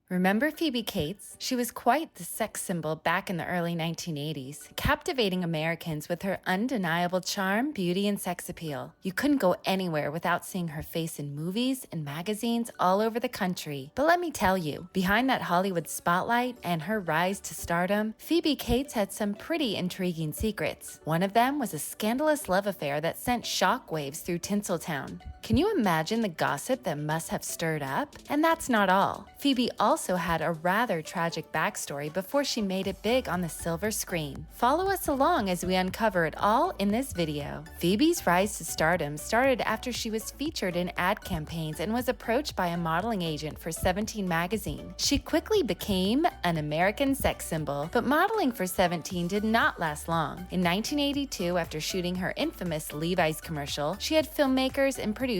Remember Phoebe Cates? She was quite the sex symbol back in the early 1980s, captivating Americans with her undeniable charm, beauty, and sex appeal. You couldn't go anywhere without seeing her face in movies and magazines all over the country. But let me tell you, behind that Hollywood spotlight and her rise to stardom, Phoebe Cates had some pretty intriguing secrets. One of them was a scandalous love affair that sent shockwaves through Tinseltown. Can you imagine the gossip that must have stirred up? And that's not all. Phoebe also had a rather tragic backstory before she made it big on the silver screen. Follow us along as we uncover it all in this video. Phoebe's rise to stardom started after she was featured in ad campaigns and was approached by a modeling agent for 17 magazine. She quickly became an American sex symbol, but modeling for 17 did not last long. In 1982, after shooting her infamous Levi's commercial, she had filmmakers and producers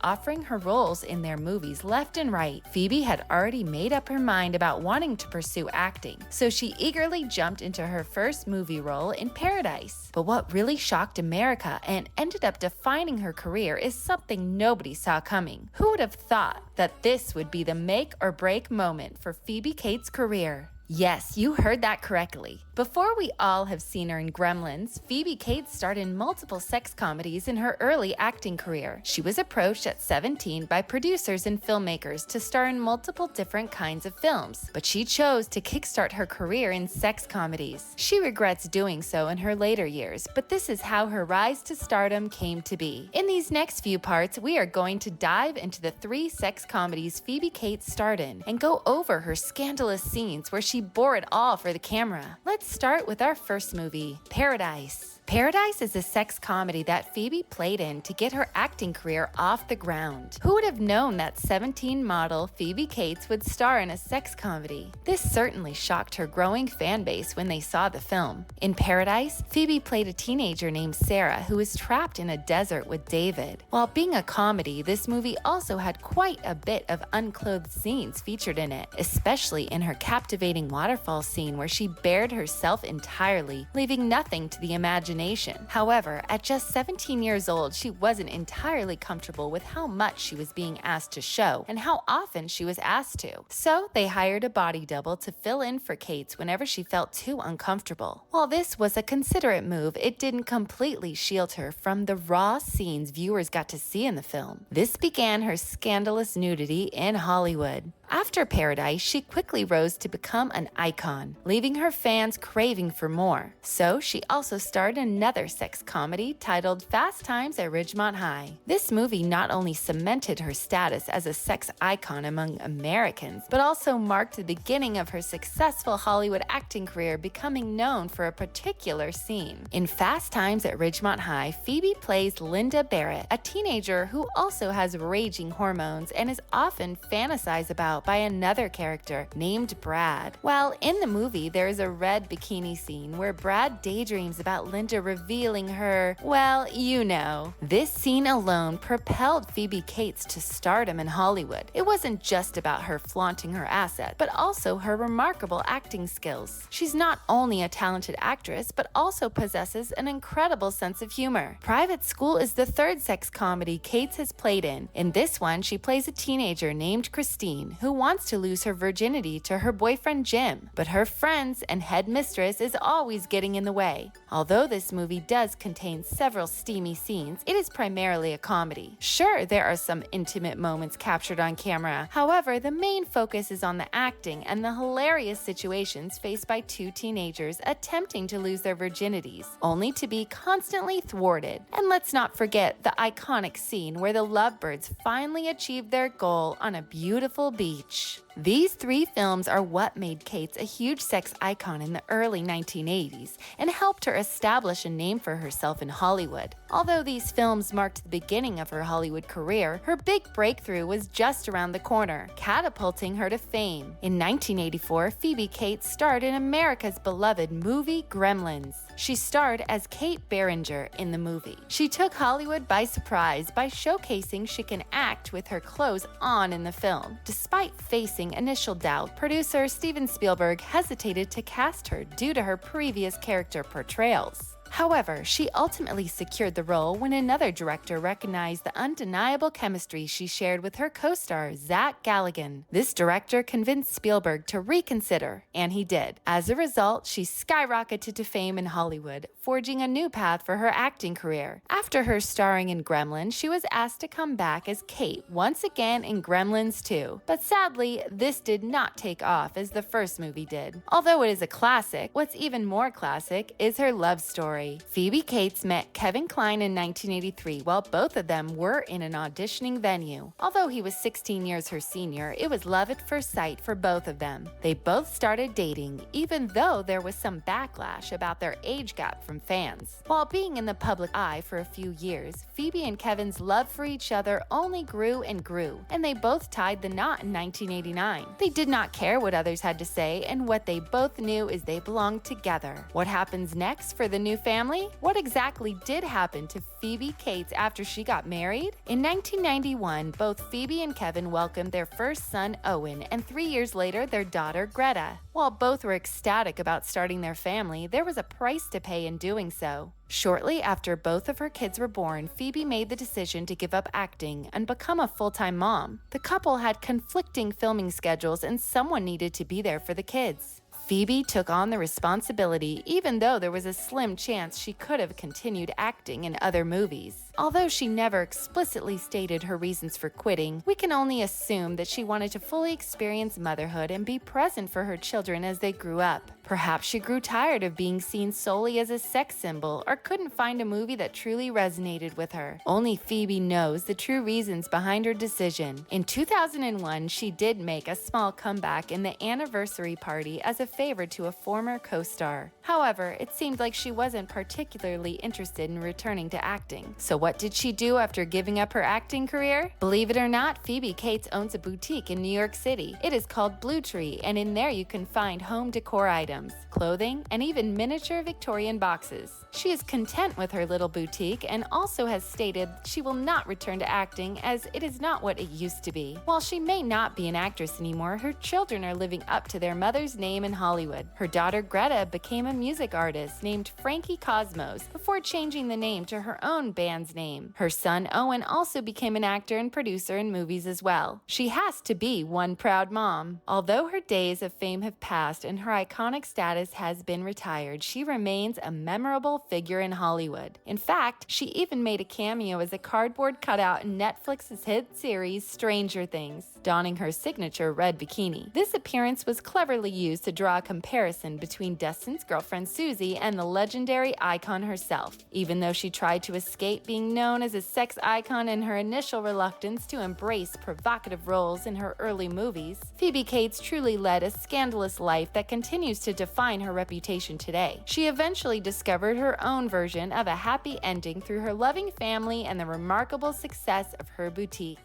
offering her roles in their movies left and right. Phoebe had already made up her mind about wanting to pursue acting, so she eagerly jumped into her first movie role in Paradise. But what really shocked America and ended up defining her career is something nobody saw coming. Who would have thought that this would be the make or break moment for Phoebe Cates' career? Yes, you heard that correctly. Before we all have seen her in Gremlins, Phoebe Cates starred in multiple sex comedies in her early acting career. She was approached at 17 by producers and filmmakers to star in multiple different kinds of films, but she chose to kickstart her career in sex comedies. She regrets doing so in her later years, but this is how her rise to stardom came to be. In these next few parts, we are going to dive into the 3 sex comedies Phoebe Cates starred in and go over her scandalous scenes where she bore it all for the camera. Let's start with our first movie, Paradise. Paradise is a sex comedy that Phoebe played in to get her acting career off the ground. Who would have known that 17 model Phoebe Cates would star in a sex comedy? This certainly shocked her growing fan base when they saw the film. In Paradise, Phoebe played a teenager named Sarah who was trapped in a desert with David. While being a comedy, this movie also had quite a bit of unclothed scenes featured in it, especially in her captivating waterfall scene where she bared herself entirely, leaving nothing to the imagination. However, at just 17 years old, she wasn't entirely comfortable with how much she was being asked to show and how often she was asked to. So they hired a body double to fill in for Cates whenever she felt too uncomfortable. While this was a considerate move, it didn't completely shield her from the raw scenes viewers got to see in the film. This began her scandalous nudity in Hollywood. After Paradise, she quickly rose to become an icon, leaving her fans craving for more. So she also starred in another sex comedy titled Fast Times at Ridgemont High. This movie not only cemented her status as a sex icon among Americans, but also marked the beginning of her successful Hollywood acting career, becoming known for a particular scene. In Fast Times at Ridgemont High, Phoebe plays Linda Barrett, a teenager who also has raging hormones and is often fantasized about by another character named Brad. While in the movie, there is a red bikini scene where Brad daydreams about Linda revealing her, well, you know. This scene alone propelled Phoebe Cates to stardom in Hollywood. It wasn't just about her flaunting her asset, but also her remarkable acting skills. She's not only a talented actress, but also possesses an incredible sense of humor. Private School is the 3rd sex comedy Cates has played in. In this one, she plays a teenager named Christine who wants to lose her virginity to her boyfriend Jim, but her friends and headmistress is always getting in the way. Although this movie does contain several steamy scenes, it is primarily a comedy. Sure, there are some intimate moments captured on camera. However, the main focus is on the acting and the hilarious situations faced by 2 teenagers attempting to lose their virginities, only to be constantly thwarted. And let's not forget the iconic scene where the lovebirds finally achieved their goal on a beautiful beach. These 3 films are what made Cates a huge sex icon in the early 1980s and helped her establish a name for herself in Hollywood. Although these films marked the beginning of her Hollywood career, her big breakthrough was just around the corner, catapulting her to fame. In 1984, Phoebe Cates starred in America's beloved movie Gremlins. She starred as Kate Barringer in the movie. She took Hollywood by surprise by showcasing she can act with her clothes on in the film. Despite facing initial doubt, producer Steven Spielberg hesitated to cast her due to her previous character portrayals. However, she ultimately secured the role when another director recognized the undeniable chemistry she shared with her co-star, Zach Galligan. This director convinced Spielberg to reconsider, and he did. As a result, she skyrocketed to fame in Hollywood, forging a new path for her acting career. After her starring in Gremlins, she was asked to come back as Kate once again in Gremlins 2. But sadly, this did not take off as the first movie did. Although it is a classic, what's even more classic is her love story. Phoebe Cates met Kevin Kline in 1983 while both of them were in an auditioning venue. Although he was 16 years her senior, it was love at first sight for both of them. They both started dating, even though there was some backlash about their age gap from fans. While being in the public eye for a few years, Phoebe and Kevin's love for each other only grew and grew, and they both tied the knot in 1989. They did not care what others had to say, and what they both knew is they belonged together. What happens next for the new family? What exactly did happen to Phoebe Cates after she got married? In 1991, both Phoebe and Kevin welcomed their first son, Owen, and 3 years later, their daughter, Greta. While both were ecstatic about starting their family, there was a price to pay in doing so. Shortly after both of her kids were born, Phoebe made the decision to give up acting and become a full-time mom. The couple had conflicting filming schedules and someone needed to be there for the kids. Phoebe took on the responsibility, even though there was a slim chance she could have continued acting in other movies. Although she never explicitly stated her reasons for quitting, we can only assume that she wanted to fully experience motherhood and be present for her children as they grew up. Perhaps she grew tired of being seen solely as a sex symbol or couldn't find a movie that truly resonated with her. Only Phoebe knows the true reasons behind her decision. In 2001, she did make a small comeback in the anniversary party as a favor to a former co-star. However, it seemed like she wasn't particularly interested in returning to acting. So what did she do after giving up her acting career? Believe it or not, Phoebe Cates owns a boutique in New York City. It is called Blue Tree, and in there you can find home decor items, clothing, and even miniature Victorian boxes. She is content with her little boutique and also has stated she will not return to acting as it is not what it used to be. While she may not be an actress anymore, her children are living up to their mother's name in Hollywood. Her daughter Greta became a music artist named Frankie Cosmos before changing the name to her own band's name. Her son Owen also became an actor and producer in movies as well. She has to be one proud mom. Although her days of fame have passed and her iconic status has been retired, she remains a memorable figure in Hollywood. In fact, she even made a cameo as a cardboard cutout in Netflix's hit series Stranger Things, donning her signature red bikini. This appearance was cleverly used to draw a comparison between Dustin's girlfriend Susie and the legendary icon herself. Even though she tried to escape being known as a sex icon in her initial reluctance to embrace provocative roles in her early movies, Phoebe Cates truly led a scandalous life that continues to define her reputation today. She eventually discovered her own version of a happy ending through her loving family and the remarkable success of her boutique.